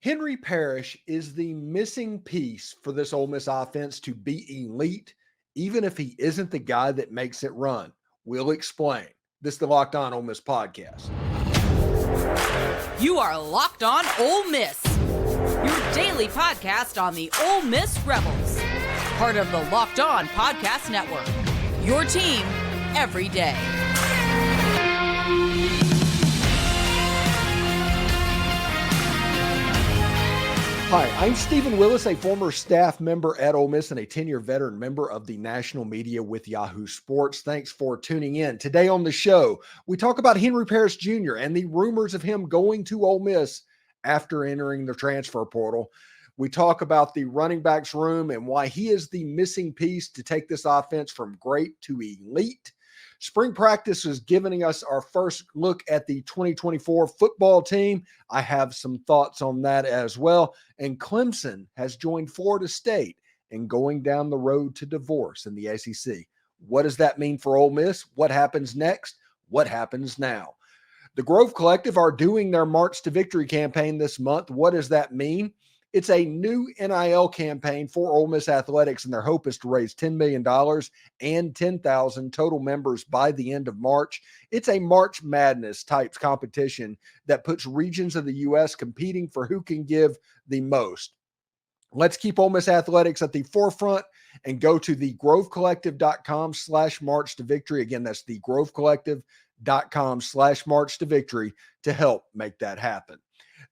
Henry Parrish is the missing piece for this Ole Miss offense to be elite, even if he isn't the guy that makes it run. We'll explain. This is the Locked On Ole Miss podcast. You are Locked On Ole Miss, your daily podcast on the Ole Miss Rebels, part of the Locked On Podcast Network, your team every day. Hi, I'm Stephen Willis, a former staff member at Ole Miss and a 10-year veteran member of the national media with Yahoo Sports. Thanks for tuning in. Today on the show, we talk about Henry Parrish Jr. and the rumors of him going to Ole Miss after entering the transfer portal. We talk about the running backs room and why he is the missing piece to take this offense from great to elite. Spring practice is giving us our first look at the 2024 football team. I have some thoughts on that as well. And Clemson has joined Florida State in going down the road to divorce in the SEC. What does that mean for Ole Miss? What happens next? What happens now? The Grove Collective are doing their March to Victory campaign this month. What does that mean? It's a new NIL campaign for Ole Miss Athletics, and their hope is to raise $10 million and 10,000 total members by the end of March. It's a March Madness type competition that puts regions of the U.S. competing for who can give the most. Let's keep Ole Miss Athletics at the forefront and go to the grovecollective.com/march to victory. Again, that's the grovecollective.com/march to victory to help make that happen.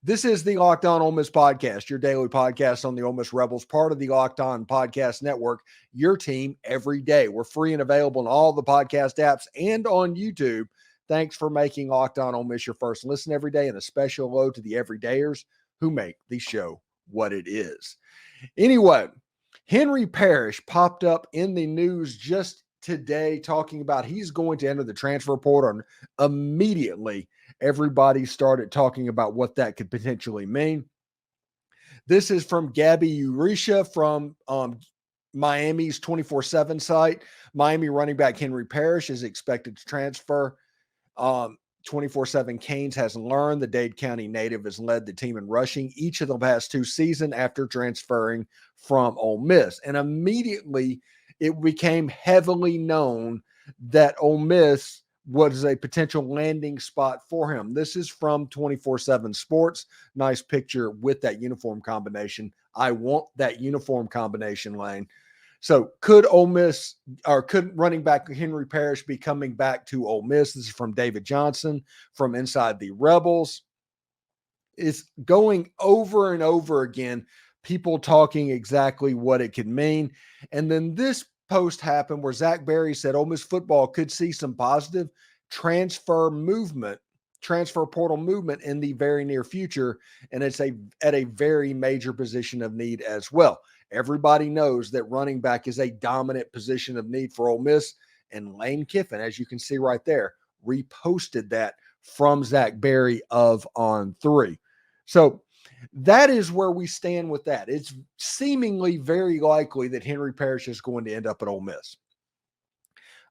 This is the Locked On Ole Miss podcast, your daily podcast on the Ole Miss Rebels, part of the Locked On Podcast Network, your team every day. We're free and available on all the podcast apps and on YouTube. Thanks for making Locked On Ole Miss your first listen every day, and a special hello to the everydayers who make the show what it is. Anyway, Henry Parrish popped up in the news just today talking about he's going to enter the transfer portal, and immediately everybody started talking about what that could potentially mean. This is from Gabby Urisha from Miami's 24/7 site. Miami running back Henry Parrish is expected to transfer. 24/7 Canes has learned the Dade County native has led the team in rushing each of the past two seasons after transferring from Ole Miss. And immediately it became heavily known that Ole Miss was a potential landing spot for him. This is from 24/7 Sports. Nice picture with that uniform combination. I want that uniform combination, Lane. So could Ole Miss, or could running back Henry Parrish be coming back to Ole Miss? This is from David Johnson from Inside the Rebels. It's going over and over again, people talking exactly what it could mean. And then this post happened where Zach Berry said Ole Miss football could see some positive transfer portal movement in the very near future. And it's at a very major position of need as well. Everybody knows that running back is a dominant position of need for Ole Miss. And Lane Kiffin, as you can see right there, reposted that from Zach Berry of On3. So that is where we stand with that. It's seemingly very likely that Henry Parrish is going to end up at Ole Miss.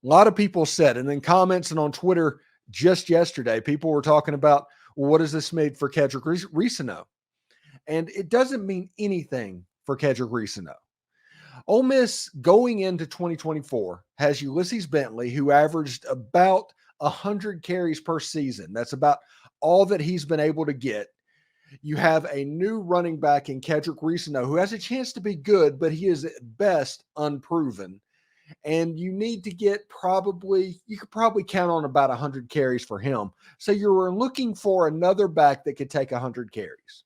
A lot of people said, and then comments and on Twitter just yesterday, people were talking about, well, what does this mean for Kedrick Reescano? And it doesn't mean anything for Kedrick Reescano. Ole Miss going into 2024 has Ulysses Bentley, who averaged about 100 carries per season. That's about all that he's been able to get. You have a new running back in Kedrick Reescano who has a chance to be good, but he is at best unproven. And you need to get you could probably count on about 100 carries for him. So you were looking for another back that could take 100 carries.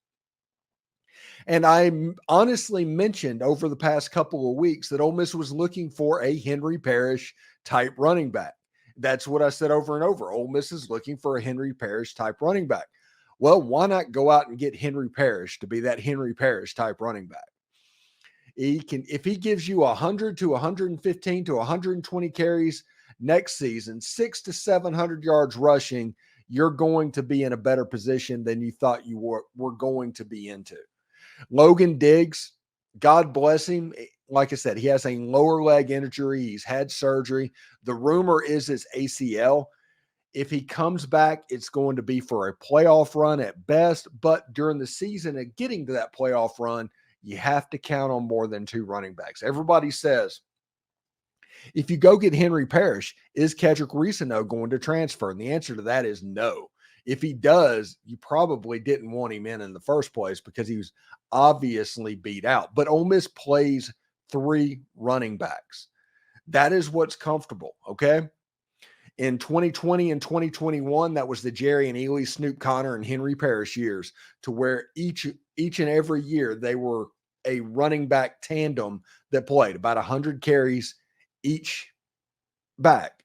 And I honestly mentioned over the past couple of weeks that Ole Miss was looking for a Henry Parrish type running back. That's what I said over and over. Ole Miss is looking for a Henry Parrish type running back. Well, why not go out and get Henry Parrish to be that Henry Parrish type running back? If he gives you 100 to 115 to 120 carries next season, 600 to 700 yards rushing, you're going to be in a better position than you thought you were going to be into. Logan Diggs, God bless him. Like I said, he has a lower leg injury. He's had surgery. The rumor is his ACL. If he comes back, it's going to be for a playoff run at best. But during the season and getting to that playoff run, you have to count on more than 2 running backs. Everybody says, if you go get Henry Parrish, is Kedrick Reescano going to transfer? And the answer to that is no. If he does, you probably didn't want him in the first place because he was obviously beat out. But Ole Miss plays 3 running backs. That is what's comfortable, okay? In 2020 and 2021, that was the Jerry and Ely, Snoop Connor, and Henry Parrish years, to where each and every year they were a running back tandem that played about 100 carries each back.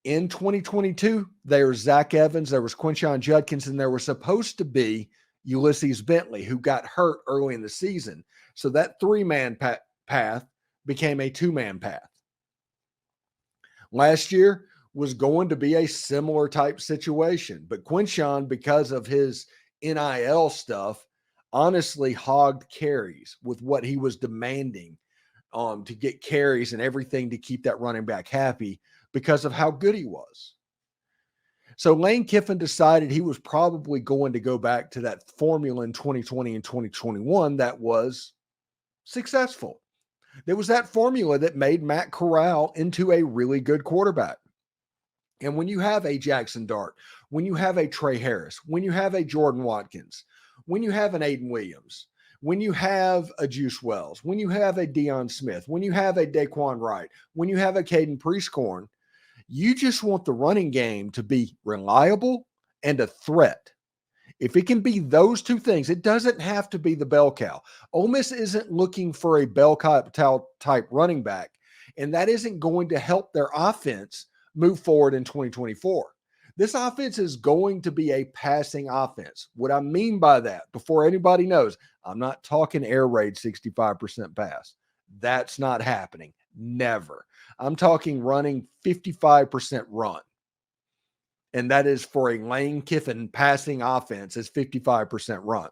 In 2022, there was Zach Evans, there was Quinshon Judkins, and there was supposed to be Ulysses Bentley, who got hurt early in the season. So that 3-man path became a 2-man path. Last year was going to be a similar type situation, but Quinshon, because of his NIL stuff, honestly hogged carries with what he was demanding to get carries and everything to keep that running back happy because of how good he was. So Lane Kiffin decided he was probably going to go back to that formula in 2020 and 2021 that was successful. There was that formula that made Matt Corral into a really good quarterback. And when you have a Jaxson Dart, when you have a Tre Harris, when you have a Jordan Watkins, when you have an Aiden Williams, when you have a Juice Wells, when you have a Deion Smith, when you have a Daquan Wright, when you have a Caden Prieskorn, you just want the running game to be reliable and a threat. If it can be those 2 things, it doesn't have to be the bell cow. Ole Miss isn't looking for a bell cow type running back, and that isn't going to help their offense move forward in 2024. This offense is going to be a passing offense. What I mean by that, before anybody knows, I'm not talking air raid 65% pass. That's not happening. Never. I'm talking running 55% run. And that is for a Lane Kiffin passing offense is 55% run.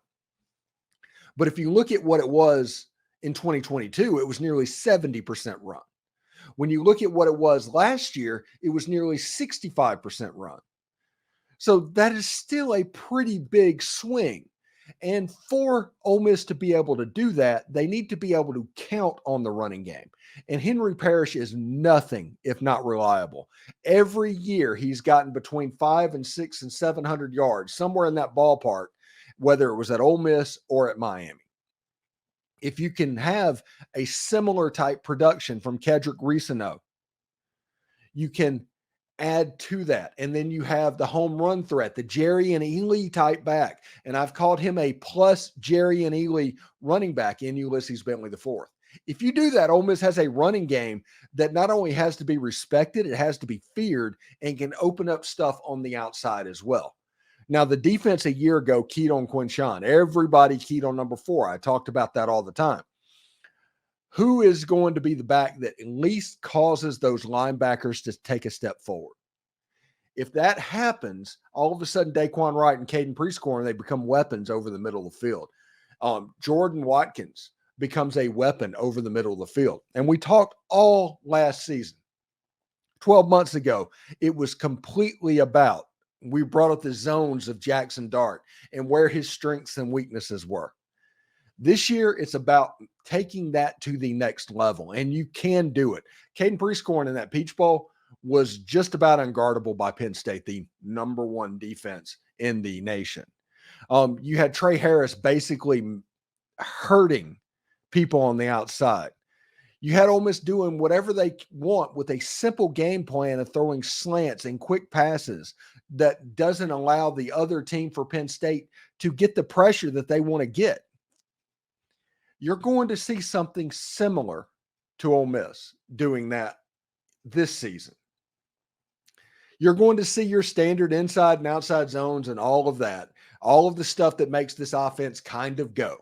But if you look at what it was in 2022, it was nearly 70% run. When you look at what it was last year, it was nearly 65% run. So that is still a pretty big swing. And for Ole Miss to be able to do that, they need to be able to count on the running game. And Henry Parrish is nothing if not reliable. Every year he's gotten between 500 and 600 and 700 yards, somewhere in that ballpark, whether it was at Ole Miss or at Miami. If you can have a similar type production from Kedrick Reescano, you can add to that. And then you have the home run threat, the Jerry and Ely type back. And I've called him a plus Jerry and Ely running back in Ulysses Bentley IV. If you do that, Ole Miss has a running game that not only has to be respected, it has to be feared and can open up stuff on the outside as well. Now, the defense a year ago keyed on Quinshon. Everybody keyed on number 4. I talked about that all the time. Who is going to be the back that at least causes those linebackers to take a step forward? If that happens, all of a sudden Daquan Wright and Caden Prieskorn, they become weapons over the middle of the field. Jordan Watkins becomes a weapon over the middle of the field. And we talked all last season. 12 months ago, it was completely about, we brought up the zones of Jaxson Dart and where his strengths and weaknesses were. This year, it's about taking that to the next level, and you can do it. Caden Prieskorn in that Peach Bowl was just about unguardable by Penn State, the number 1 defense in the nation. You had Tre Harris basically hurting people on the outside. You had Ole Miss doing whatever they want with a simple game plan of throwing slants and quick passes that doesn't allow the other team for Penn State to get the pressure that they want to get. You're going to see something similar to Ole Miss doing that this season. You're going to see your standard inside and outside zones and all of that, all of the stuff that makes this offense kind of go.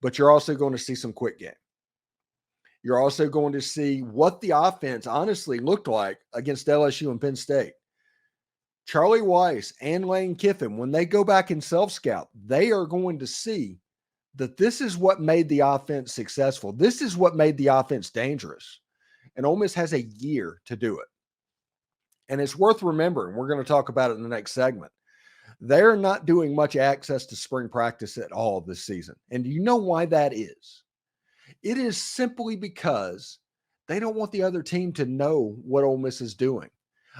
But you're also going to see some quick game. You're also going to see what the offense honestly looked like against LSU and Penn State. Charlie Weiss and Lane Kiffin, when they go back and self-scout, they are going to see that this is what made the offense successful. This is what made the offense dangerous. And Ole Miss has a year to do it. And it's worth remembering, we're going to talk about it in the next segment. They're not doing much access to spring practice at all this season. And do you know why that is? It is simply because they don't want the other team to know what Ole Miss is doing.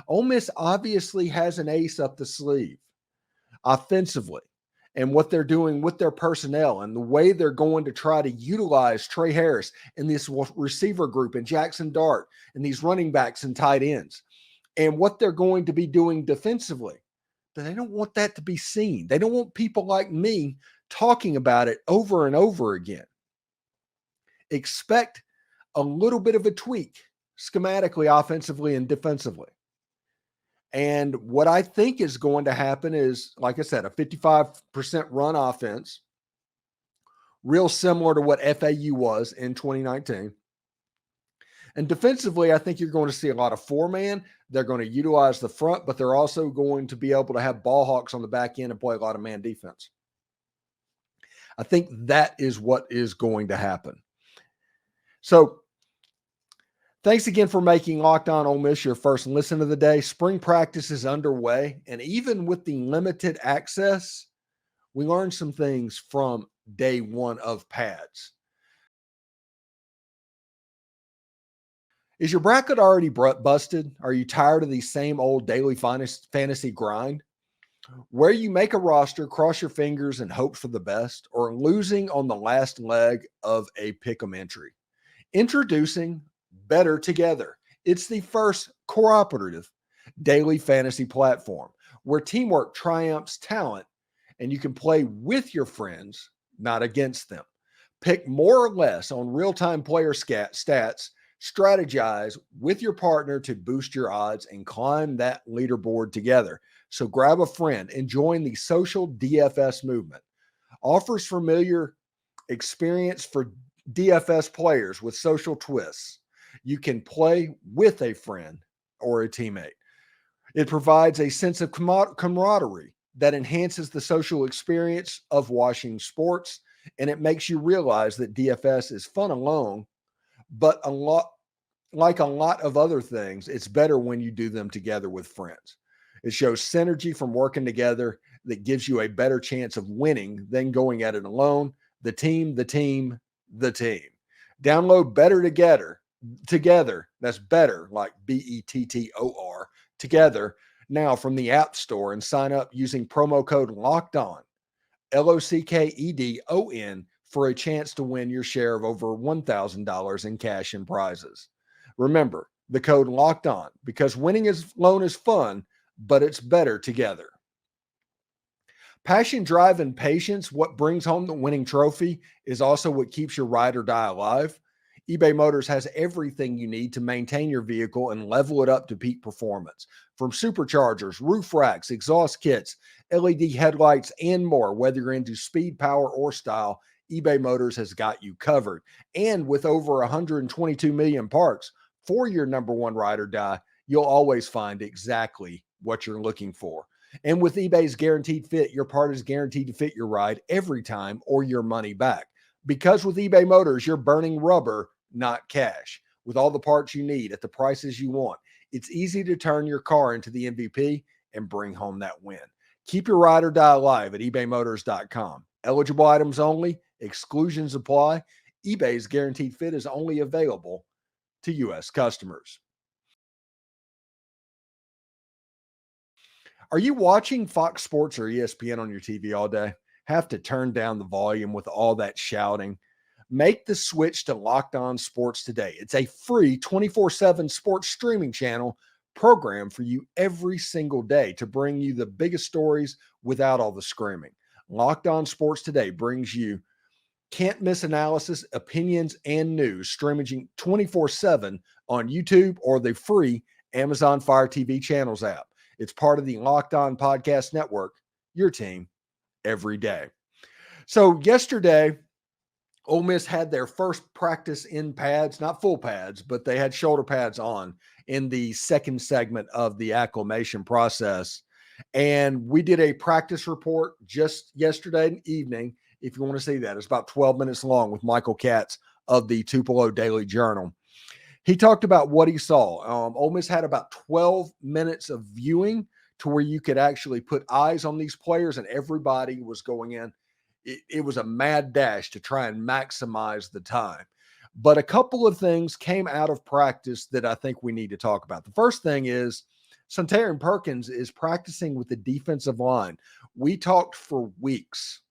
Ole Miss obviously has an ace up the sleeve offensively, and what they're doing with their personnel and the way they're going to try to utilize Tre Harris and this receiver group and Jaxson Dart and these running backs and tight ends, and what they're going to be doing defensively. But they don't want that to be seen. They don't want people like me talking about it over and over again. Expect a little bit of a tweak schematically, offensively, and defensively. And what I think is going to happen is, like I said, a 55% run offense, real similar to what FAU was in 2019. And defensively, I think you're going to see a lot of four-man. They're going to utilize the front, but they're also going to be able to have ball hawks on the back end and play a lot of man defense. I think that is what is going to happen. So, thanks again for making Locked On Ole Miss your first listen of the day. Spring practice is underway, and even with the limited access, we learned some things from day one of pads. Is your bracket already busted? Are you tired of the same old daily fantasy grind? Where you make a roster, cross your fingers, and hope for the best, or losing on the last leg of a pick'em entry? Introducing Better Together. It's the first cooperative daily fantasy platform where teamwork triumphs talent, and you can play with your friends, not against them. Pick more or less on real-time player stats, strategize with your partner to boost your odds and climb that leaderboard together. So grab a friend and join the social DFS movement. Offers familiar experience for DFS players with social twists. You can play with a friend or a teammate. It provides a sense of camaraderie that enhances the social experience of watching sports, and it makes you realize that DFS is fun alone, but like a lot of other things, it's better when you do them together with friends. It shows synergy from working together that gives you a better chance of winning than going at it alone. The team. Download Better Together. That's better, like BETTOR, together now from the App Store, and sign up using promo code Locked On, LOCKEDON, for a chance to win your share of over $1,000 in cash and prizes. Remember the code Locked On, because winning alone is fun, but it's better together. Passion, drive, and patience, what brings home the winning trophy, is also what keeps your ride or die alive. eBay Motors has everything you need to maintain your vehicle and level it up to peak performance. From superchargers, roof racks, exhaust kits, LED headlights, and more. Whether you're into speed, power, or style, eBay Motors has got you covered. And with over 122 million parts for your number one ride or die, you'll always find exactly what you're looking for. And with eBay's Guaranteed Fit, your part is guaranteed to fit your ride every time or your money back. Because with eBay Motors, you're burning rubber, not cash. With all the parts you need at the prices you want, it's easy to turn your car into the MVP and bring home that win. Keep your ride or die alive at ebaymotors.com. Eligible items only. Exclusions apply. eBay's Guaranteed Fit is only available to U.S. customers. Are you watching Fox Sports or ESPN on your TV all day? Have to turn down the volume with all that shouting? Make the switch to Locked On Sports today. It's a free 24/7 sports streaming channel programmed for you every single day to bring you the biggest stories without all the screaming. Locked On Sports today brings you can't miss analysis, opinions, and news streaming 24/7 on YouTube or the free Amazon Fire TV channels app. It's part of the Locked On Podcast Network, your team every day. So yesterday, Ole Miss had their first practice in pads, not full pads, but they had shoulder pads on in the second segment of the acclimation process. And we did a practice report just yesterday evening. If you want to see that, it's about 12 minutes long with Michael Katz of the Tupelo Daily Journal. He talked about what he saw. Ole Miss had about 12 minutes of viewing to where you could actually put eyes on these players, and everybody was going in. It was a mad dash to try and maximize the time. But a couple of things came out of practice that I think we need to talk about. The first thing is Suntarine Perkins is practicing with the defensive line. We talked for weeks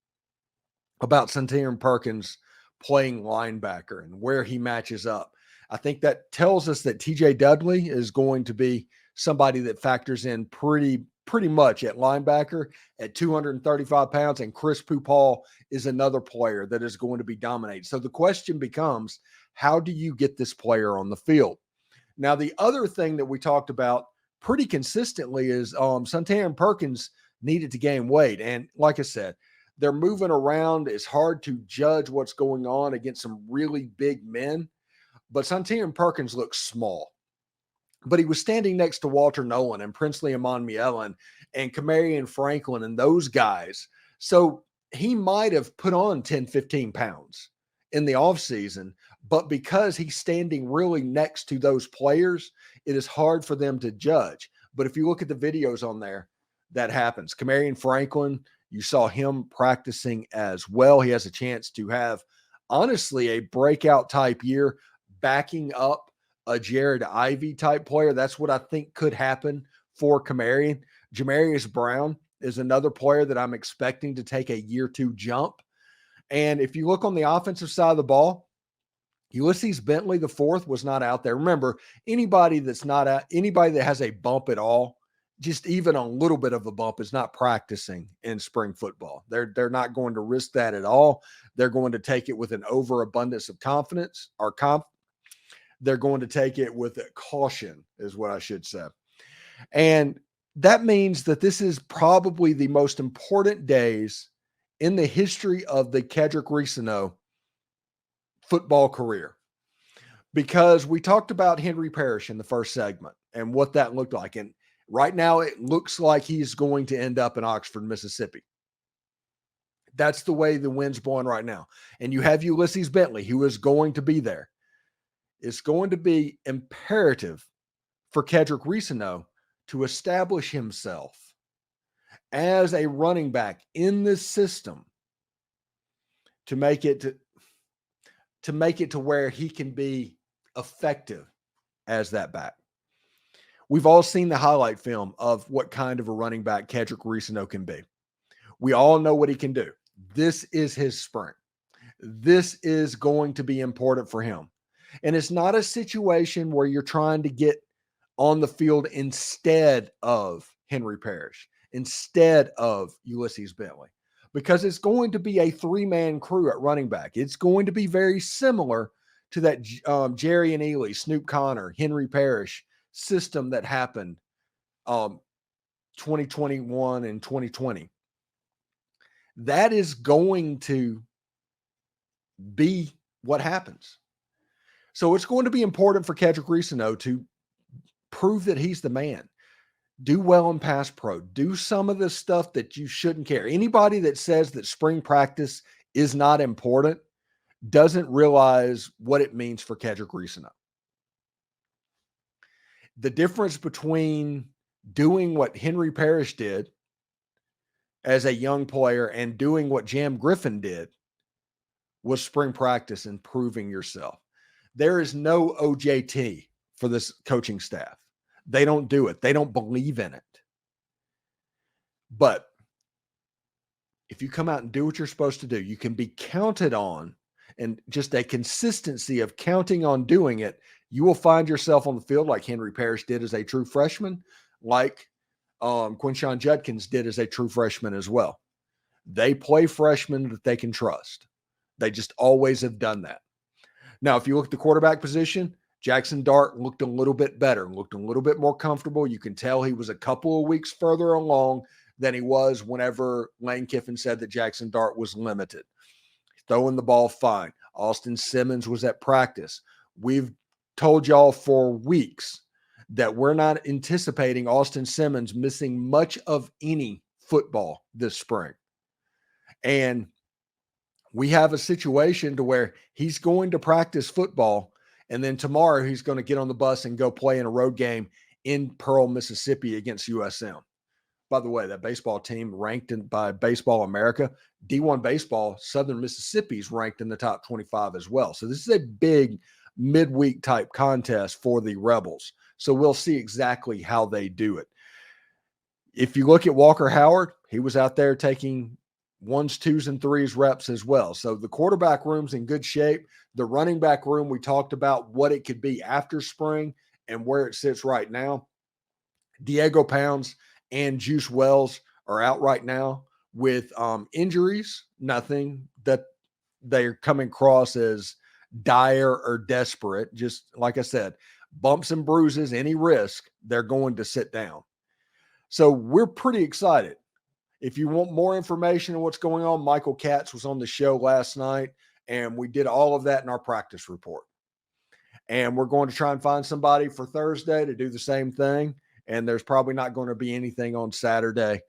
about Suntarine Perkins playing linebacker and where he matches up. I think that tells us that TJ Dudley is going to be somebody that factors in pretty much at linebacker at 235 pounds, and Chris Paul is another player that is going to be dominating. So the question becomes, how do you get this player on the field? Now, the other thing that we talked about pretty consistently is Suntarine Perkins needed to gain weight. And like I said, they're moving around. It's hard to judge what's going on against some really big men. But Suntarine Perkins looks small. But he was standing next to Walter Nolen and Princely Umanmielen and Kamarion Franklin and those guys. So he might have put on 10, 15 pounds in the offseason. But because he's standing really next to those players, it is hard for them to judge. But if you look at the videos on there, that happens. Kamarion Franklin, you saw him practicing as well. He has a chance to have, honestly, a breakout type year, backing up a Jared Ivey type player. That's what I think could happen for Kamarion. Jamarius Brown is another player that I'm expecting to take a year 2 jump. And if you look on the offensive side of the ball, Ulysses Bentley, the fourth, was not out there. Remember, anybody that's not out, anybody that has a bump at all, just even a little bit of a bump, is not practicing in spring football. They're not going to risk that at all. They're going to take it with an overabundance of confidence or they're going to take it with a caution, is what I should say. And that means that this is probably the most important days in the history of the Kedrick Reescano football career, because we talked about Henry Parrish in the first segment and what that looked like. And right now it looks like he's going to end up in Oxford, Mississippi. That's the way the wind's blowing right now. And you have Ulysses Bentley, who is going to be there. It's going to be imperative for Kedrick Reescano to establish himself as a running back in this system to make it to where he can be effective as that back. We've all seen the highlight film of what kind of a running back Kedrick Reescano can be. We all know what he can do. This is his sprint. This is going to be important for him. And it's not a situation where you're trying to get on the field instead of Henry Parrish, instead of Ulysses Bentley, because it's going to be a 3-man crew at running back. It's going to be very similar to that Jerry and Ely, Snoop Connor, Henry Parrish system that happened 2021 and 2020. That is going to be what happens. So it's going to be important for Kedrick Reescano to prove that he's the man. Do well in pass pro. Do some of the stuff that you shouldn't care. Anybody that says that spring practice is not important doesn't realize what it means for Kedrick Reescano. The difference between doing what Henry Parrish did as a young player and doing what Jam Griffin did was spring practice and proving yourself. There is no OJT for this coaching staff. They don't do it. They don't believe in it. But if you come out and do what you're supposed to do, you can be counted on, and just a consistency of counting on doing it, you will find yourself on the field like Henry Parrish did as a true freshman, like Quinshon Judkins did as a true freshman as well. They play freshmen that they can trust. They just always have done that. Now, if you look at the quarterback position, Jaxson Dart looked a little bit better, looked a little bit more comfortable. You can tell he was a couple of weeks further along than he was whenever Lane Kiffin said that Jaxson Dart was limited. Throwing the ball fine. Austin Simmons was at practice. We've told y'all for weeks that we're not anticipating Austin Simmons missing much of any football this spring. And we have a situation to where he's going to practice football And then tomorrow he's going to get on the bus and go play in a road game in Pearl, Mississippi against USM. By the way, that baseball team ranked by Baseball America, D1 baseball, Southern Mississippi is ranked in the top 25 as well. So this is a big midweek type contest for the Rebels. So we'll see exactly how they do it. If you look at Walker Howard, he was out there taking 1s, 2s, and 3s reps as well. So the quarterback room's in good shape. The running back room, we talked about what it could be after spring and where it sits right now. Diego Pounds and Juice Wells are out right now with injuries, nothing that they're coming across as dire or desperate. Just like I said, bumps and bruises, any risk, they're going to sit down. So we're pretty excited. If you want more information on what's going on, Michael Katz was on the show last night, and we did all of that in our practice report. And we're going to try and find somebody for Thursday to do the same thing. And there's probably not going to be anything on Saturday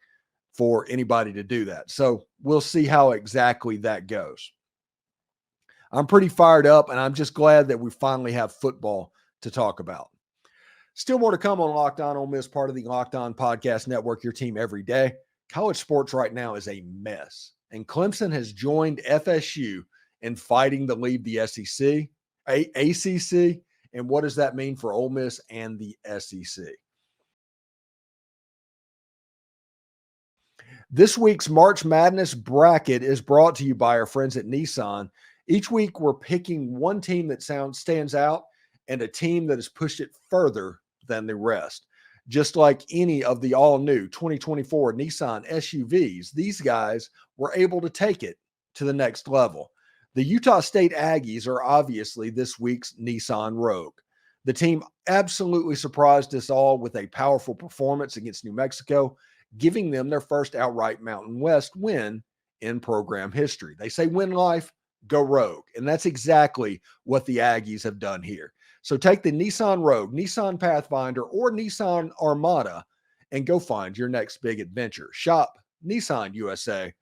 for anybody to do that. So we'll see how exactly that goes. I'm pretty fired up, and I'm just glad that we finally have football to talk about. Still more to come on Locked On Ole Miss, part of the Locked On Podcast Network, your team every day. College sports right now is a mess, and Clemson has joined FSU in fighting to leave the SEC, ACC, and what does that mean for Ole Miss and the SEC? This week's March Madness bracket is brought to you by our friends at Nissan. Each week, we're picking one team that stands out and a team that has pushed it further than the rest. Just like any of the all-new 2024 Nissan SUVs, these guys were able to take it to the next level. The Utah State Aggies are obviously this week's Nissan Rogue. The team absolutely surprised us all with a powerful performance against New Mexico, giving them their first outright Mountain West win in program history. They say win life, go Rogue. And that's exactly what the Aggies have done here. So take the Nissan Rogue, Nissan Pathfinder, or Nissan Armada and go find your next big adventure. Shop nissanusa.com.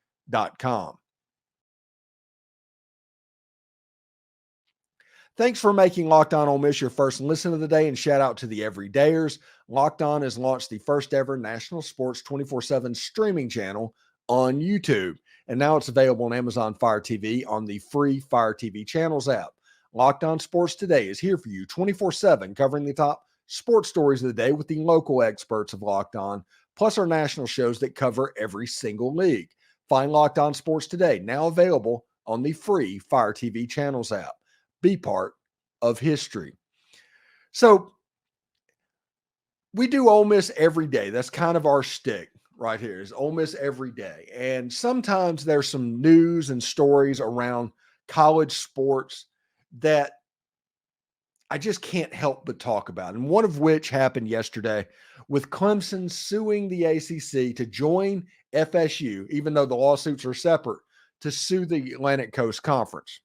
Thanks for making Locked On Ole Miss your first listen of the day, and shout out to the everydayers. Locked On has launched the first ever national sports 24/7 streaming channel on YouTube, and now it's available on Amazon Fire TV on the free Fire TV Channels app. Locked On Sports Today is here for you 24/7, covering the top sports stories of the day with the local experts of Locked On, plus our national shows that cover every single league. Find Locked On Sports Today, now available on the free Fire TV Channels app. Be part of history. So we do Ole Miss every day. That's kind of our shtick right here, is Ole Miss every day. And sometimes there's some news and stories around college sports that I just can't help but talk about. And one of which happened yesterday with Clemson suing the ACC to join FSU, even though the lawsuits are separate, to sue the Atlantic Coast Conference.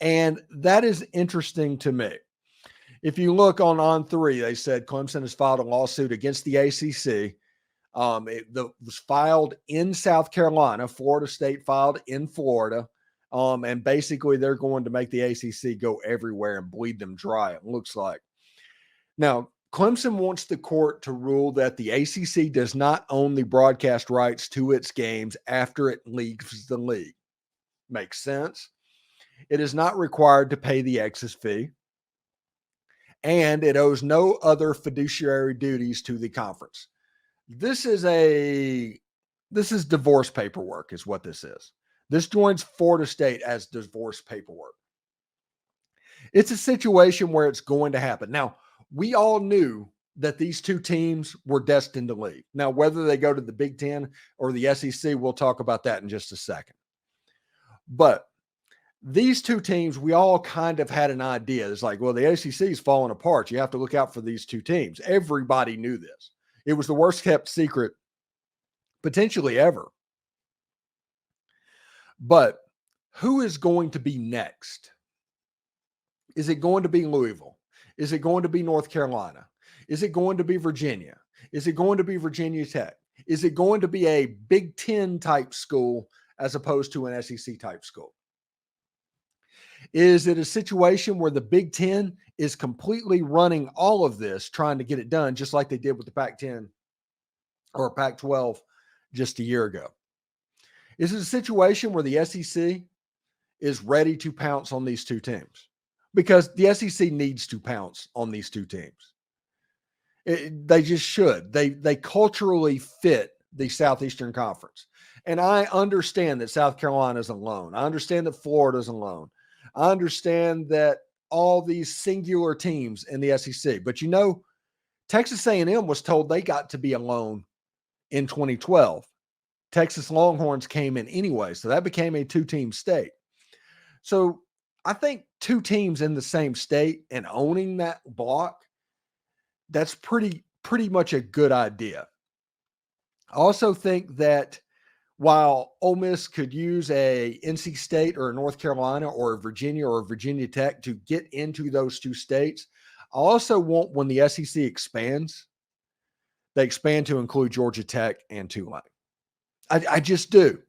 And that is interesting to me. If you look on On3, they said Clemson has filed a lawsuit against the ACC. It was filed in South Carolina. Florida State filed in Florida. And basically, they're going to make the ACC go everywhere and bleed them dry, it looks like. Now, Clemson wants the court to rule that the ACC does not own the broadcast rights to its games after it leaves the league. Makes sense. It is not required to pay the excess fee, and it owes no other fiduciary duties to the conference. This is divorce paperwork is what this is. This joins Florida State as divorce paperwork. It's a situation where it's going to happen. Now, we all knew that these two teams were destined to leave. Now, whether they go to the Big Ten or the SEC, we'll talk about that in just a second. But these two teams, we all kind of had an idea. It's like, well, the ACC is falling apart. You have to look out for these two teams. Everybody knew this. It was the worst kept secret potentially ever. But who is going to be next? Is it going to be Louisville? Is it going to be North Carolina? Is it going to be Virginia? Is it going to be Virginia Tech? Is it going to be a Big Ten type school as opposed to an SEC type school? Is it a situation where the Big Ten is completely running all of this, trying to get it done, just like they did with the Pac-10 or Pac-12 just a year ago? Is it a situation where the SEC is ready to pounce on these two teams? Because the SEC needs to pounce on these two teams. They just should. They culturally fit the Southeastern Conference. And I understand that South Carolina is alone. I understand that Florida is alone. I understand that all these singular teams in the SEC. But you know, Texas A&M was told they got to be alone in 2012. Texas Longhorns came in anyway, so that became a two-team state. So I think two teams in the same state and owning that block, that's pretty much a good idea. I also think that while Ole Miss could use a NC State or a North Carolina or a Virginia or a Virginia Tech to get into those two states, I also want, when the SEC expands, they expand to include Georgia Tech and Tulane. I just do.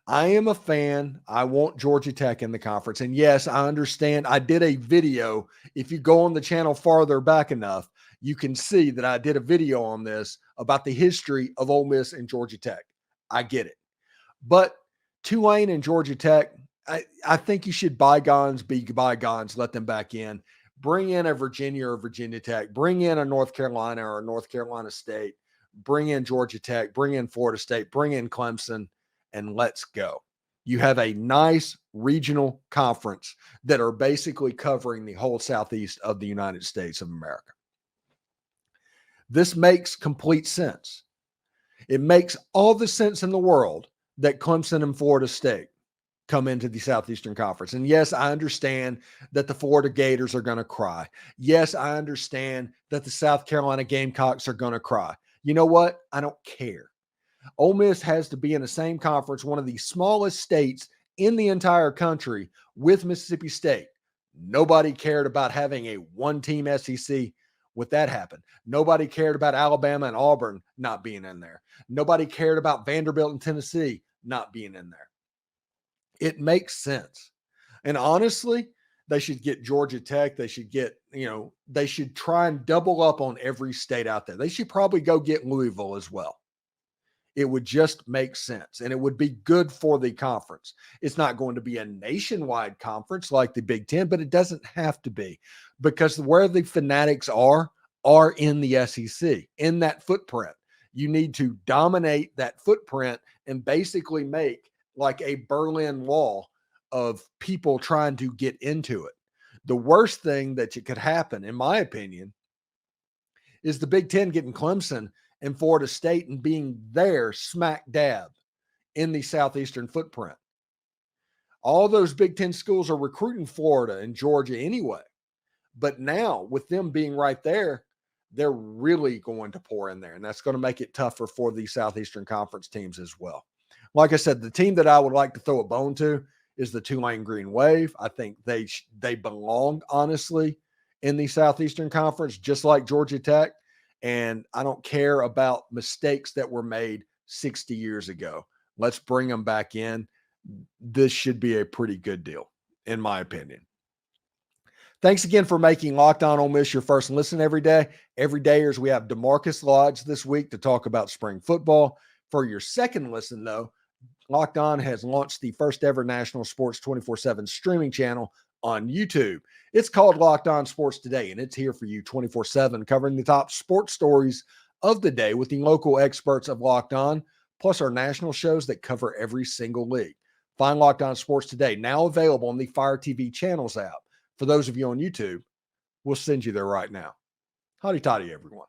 I am a fan. I want Georgia Tech in the conference. And yes, I understand. I did a video. If you go on the channel farther back enough, you can see that I did a video on this about the history of Ole Miss and Georgia Tech. I get it. But Tulane and Georgia Tech, I think you should bygones be bygones, let them back in. Bring in a Virginia or Virginia Tech. Bring in a North Carolina or a North Carolina State. Bring in Georgia Tech. Bring in Florida State. Bring in Clemson, and let's go. You have a nice regional conference that are basically covering the whole southeast of the United States of America. This makes complete sense. It makes all the sense in the world that Clemson and Florida State come into the Southeastern Conference. And yes, I understand that the Florida Gators are going to cry. Yes, I understand that the South Carolina Gamecocks are going to cry. You know what? I don't care. Ole Miss has to be in the same conference, one of the smallest states in the entire country, with Mississippi State. Nobody cared about having a one-team SEC with that happen. Nobody cared about Alabama and Auburn not being in there. Nobody cared about Vanderbilt and Tennessee not being in there. It makes sense. And honestly, they should get Georgia Tech. They should get, they should try and double up on every state out there. They should probably go get Louisville as well. It would just make sense, and it would be good for the conference. It's not going to be a nationwide conference like the Big Ten, but it doesn't have to be, because where the fanatics are in the SEC, in that footprint. You need to dominate that footprint and basically make like a Berlin Wall of people trying to get into it. The worst thing that could happen, in my opinion, is the Big Ten getting Clemson and Florida State and being there smack dab in the Southeastern footprint. All those Big Ten schools are recruiting Florida and Georgia anyway. But now with them being right there, they're really going to pour in there. And that's going to make it tougher for the Southeastern Conference teams as well. Like I said, the team that I would like to throw a bone to is the Tulane Green Wave. I think they belong, honestly, in the Southeastern Conference, just like Georgia Tech. And I don't care about mistakes that were made 60 years ago. Let's bring them back in. This should be a pretty good deal, in my opinion. Thanks again for making Locked On Ole Miss your first listen every day. Every dayers, we have DeMarcus Lodge this week to talk about spring football. For your second listen, though, Locked On has launched the first ever national sports 24/7 streaming channel on YouTube. It's called Locked On Sports Today, and it's here for you 24/7, covering the top sports stories of the day with the local experts of Locked On, plus our national shows that cover every single league. Find Locked On Sports Today, now available on the Fire TV Channels app. For those of you on YouTube, we'll send you there right now. Howdy toddy, everyone.